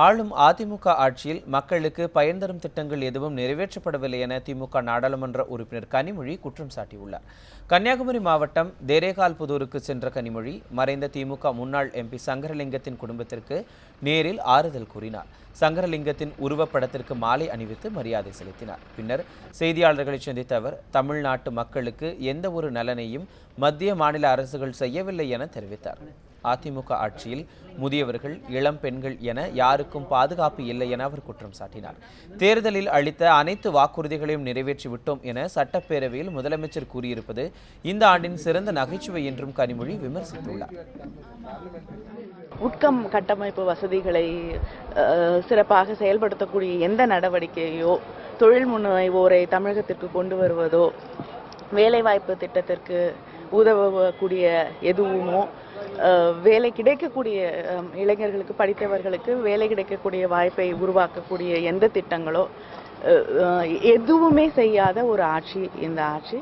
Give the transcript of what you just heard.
ஆளும் அதிமுக ஆட்சியில் மக்களுக்கு பயன் தரும் திட்டங்கள் எதுவும் நிறைவேற்றப்படவில்லை என திமுக நாடாளுமன்ற உறுப்பினர் கனிமொழி குற்றம் சாட்டியுள்ளார். கன்னியாகுமரி மாவட்டம் தேரேகால்புதூருக்கு சென்ற கனிமொழி மறைந்த திமுக முன்னாள் எம்பி சங்கரலிங்கத்தின் குடும்பத்திற்கு நேரில் ஆறுதல் கூறினார். சங்கரலிங்கத்தின் உருவப்படத்திற்கு மாலை அணிவித்து மரியாதை செலுத்தினார். பின்னர் செய்தியாளர்களை சந்தித்த அவர் தமிழ்நாட்டு மக்களுக்கு எந்த ஒரு நலனையும் மத்திய மாநில அரசுகள் செய்யவில்லை என தெரிவித்தார். அதிமுக ஆட்சியில் முதியவர்கள், இளம் பெண்கள் என யாருக்கும் பாதுகாப்பு இல்லை என அவர் குற்றம் சாட்டினார். தேர்தலில் அளித்த அனைத்து வாக்குறுதிகளையும் நிறைவேற்றிவிட்டோம் என சட்டப்பேரவையில் முதலமைச்சர் கூறியிருப்பது இந்த ஆண்டின் சிறந்த நகைச்சுவை என்றும் கனிமொழி விமர்சித்துள்ளார். உட்கம் கட்டமைப்பு வசதிகளை சிறப்பாக செயல்படுத்தக்கூடிய எந்த நடவடிக்கையோ, தொழில் முனைவோரை தமிழகத்திற்கு கொண்டு வருவதோ, வேலைவாய்ப்பு திட்டத்திற்கு உதவக்கூடிய எதுவுமோ, வேலை கிடைக்கக்கூடிய இளைஞர்களுக்கு, படித்தவர்களுக்கு வேலை கிடைக்கக்கூடிய வாய்ப்பை உருவாக்கக்கூடிய எந்த திட்டங்களோ எதுவுமே செய்யாத ஒரு ஆட்சி இந்த ஆட்சி.